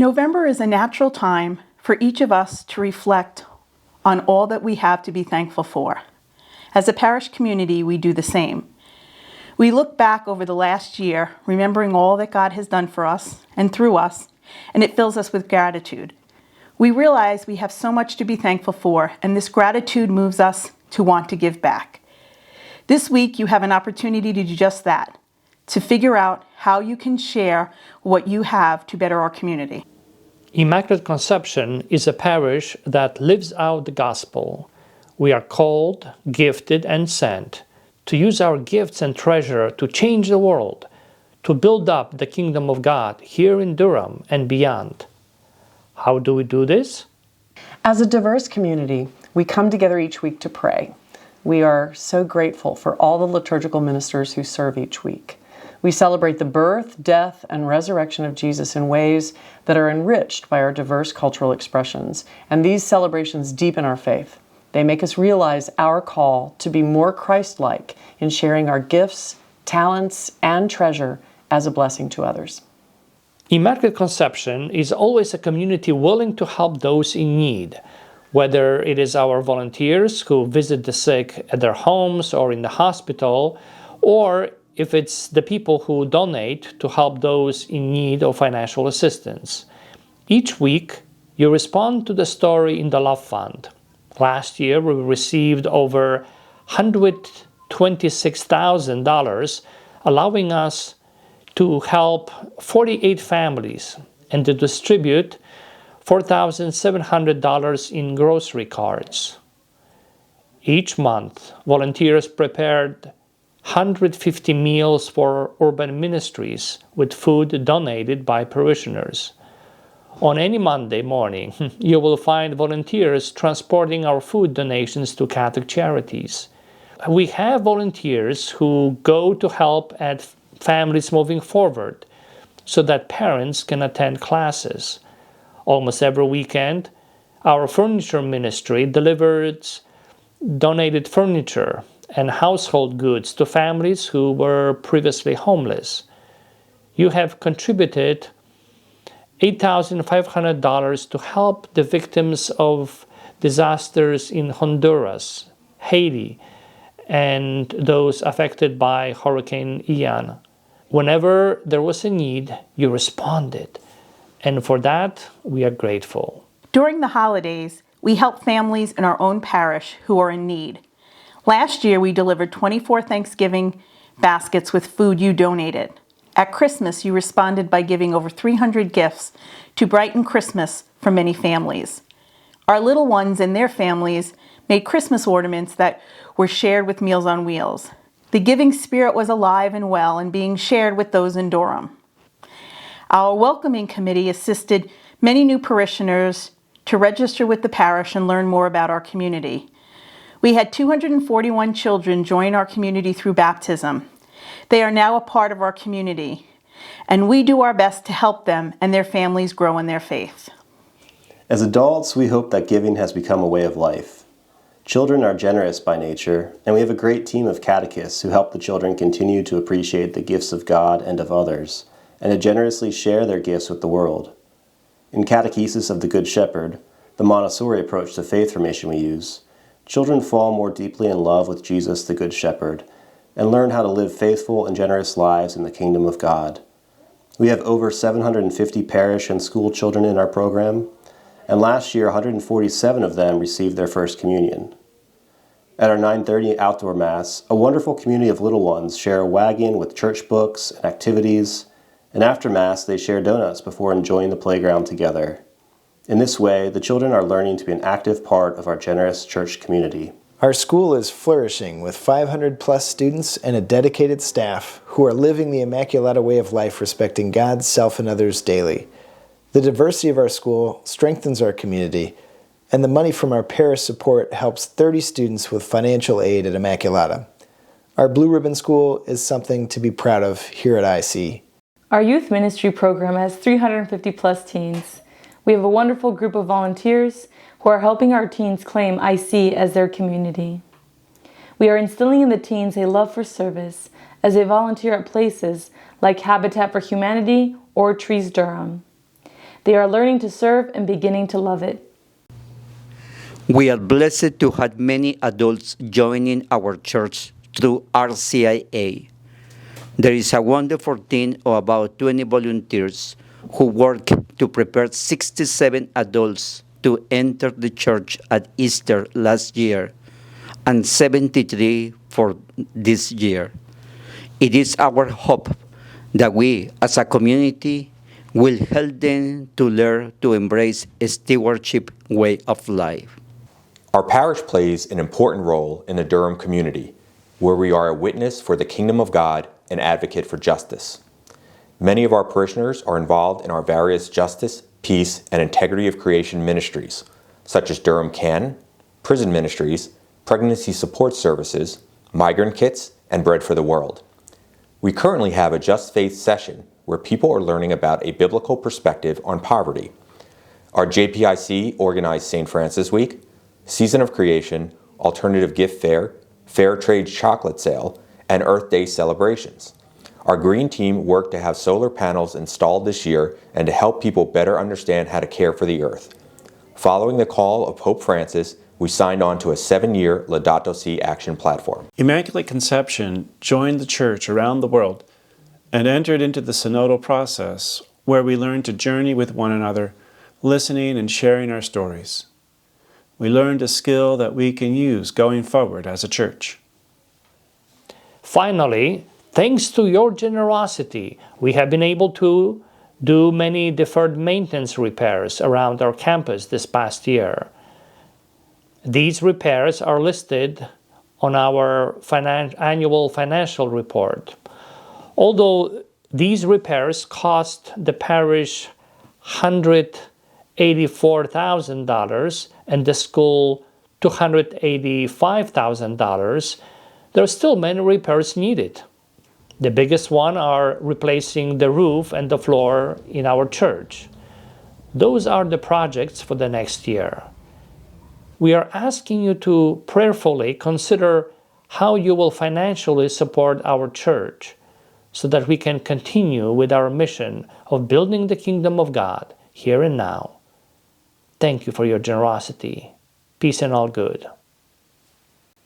November is a natural time for each of us to reflect on all that we have to be thankful for. As a parish community, we do the same. We look back over the last year, remembering all that God has done for us and through us, and it fills us with gratitude. We realize we have so much to be thankful for, and this gratitude moves us to want to give back. This week, you have an opportunity to do just that, to figure out how you can share what you have to better our community. Immaculate Conception is a parish that lives out the gospel. We are called, gifted, and sent to use our gifts and treasure to change the world, to build up the kingdom of God here in Durham and beyond. How do we do this? As a diverse community, we come together each week to pray. We are so grateful for all the liturgical ministers who serve each week. We celebrate the birth, death, and resurrection of Jesus in ways that are enriched by our diverse cultural expressions, and these celebrations deepen our faith. They make us realize our call to be more Christ-like in sharing our gifts, talents, and treasure as a blessing to others. Immaculate Conception is always a community willing to help those in need, whether it is our volunteers who visit the sick at their homes or in the hospital, or if it's the people who donate to help those in need of financial assistance. Each week, you respond to the story in the Love Fund. Last year, we received over $126,000, allowing us to help 48 families and to distribute $4,700 in grocery cards. Each month, volunteers prepared 150 meals for urban ministries with food donated by parishioners. On any Monday morning, you will find volunteers transporting our food donations to Catholic charities. We have volunteers who go to help at families moving forward so that parents can attend classes. Almost every weekend, our furniture ministry delivers donated furniture and household goods to families who were previously homeless. You have contributed $8,500 to help the victims of disasters in Honduras, Haiti, and those affected by Hurricane Ian. Whenever there was a need, you responded, and for that, we are grateful. During the holidays, we help families in our own parish who are in need. Last year, we delivered 24 Thanksgiving baskets with food you donated. At Christmas, you responded by giving over 300 gifts to brighten Christmas for many families. Our little ones and their families made Christmas ornaments that were shared with Meals on Wheels. The giving spirit was alive and well and being shared with those in Durham. Our welcoming committee assisted many new parishioners to register with the parish and learn more about our community. We had 241 children join our community through baptism. They are now a part of our community, and we do our best to help them and their families grow in their faith. As adults, we hope that giving has become a way of life. Children are generous by nature, and we have a great team of catechists who help the children continue to appreciate the gifts of God and of others, and to generously share their gifts with the world. In Catechesis of the Good Shepherd, the Montessori approach to faith formation we use, children fall more deeply in love with Jesus the Good Shepherd and learn how to live faithful and generous lives in the kingdom of God. We have over 750 parish and school children in our program, and last year 147 of them received their first communion. At our 9:30 outdoor Mass, a wonderful community of little ones share a wagon with church books and activities, and after Mass they share donuts before enjoying the playground together. In this way, the children are learning to be an active part of our generous church community. Our school is flourishing with 500 plus students and a dedicated staff who are living the Immaculate way of life, respecting God, self, and others daily. The diversity of our school strengthens our community, and the money from our parish support helps 30 students with financial aid at Immaculate. Our Blue Ribbon School is something to be proud of here at IC. Our youth ministry program has 350 plus teens. We have a wonderful group of volunteers who are helping our teens claim IC as their community. We are instilling in the teens a love for service as they volunteer at places like Habitat for Humanity or Trees Durham. They are learning to serve and beginning to love it. We are blessed to have many adults joining our church through RCIA. There is a wonderful team of about 20 volunteers who work to prepare 67 adults to enter the church at Easter last year and 73 for this year. It is our hope that we, as a community, will help them to learn to embrace a stewardship way of life. Our parish plays an important role in the Durham community, where we are a witness for the kingdom of God and advocate for justice. Many of our parishioners are involved in our various justice, peace, and integrity of creation ministries, such as Durham Can, prison ministries, pregnancy support services, migrant kits, and Bread for the World. We currently have a Just Faith session where people are learning about a biblical perspective on poverty. Our JPIC organized St. Francis Week, Season of Creation, Alternative Gift Fair, Fair Trade Chocolate Sale, and Earth Day celebrations. Our green team worked to have solar panels installed this year and to help people better understand how to care for the earth. Following the call of Pope Francis, we signed on to a 7-year Laudato Si action platform. Immaculate Conception joined the Church around the world and entered into the synodal process where we learned to journey with one another, listening and sharing our stories. We learned a skill that we can use going forward as a church. Finally, thanks to your generosity, we have been able to do many deferred maintenance repairs around our campus this past year. These repairs are listed on our annual financial report. Although these repairs cost the parish $184,000 and the school $285,000, there are still many repairs needed. The biggest one are replacing the roof and the floor in our church. Those are the projects for the next year. We are asking you to prayerfully consider how you will financially support our church so that we can continue with our mission of building the kingdom of God here and now. Thank you for your generosity. Peace and all good.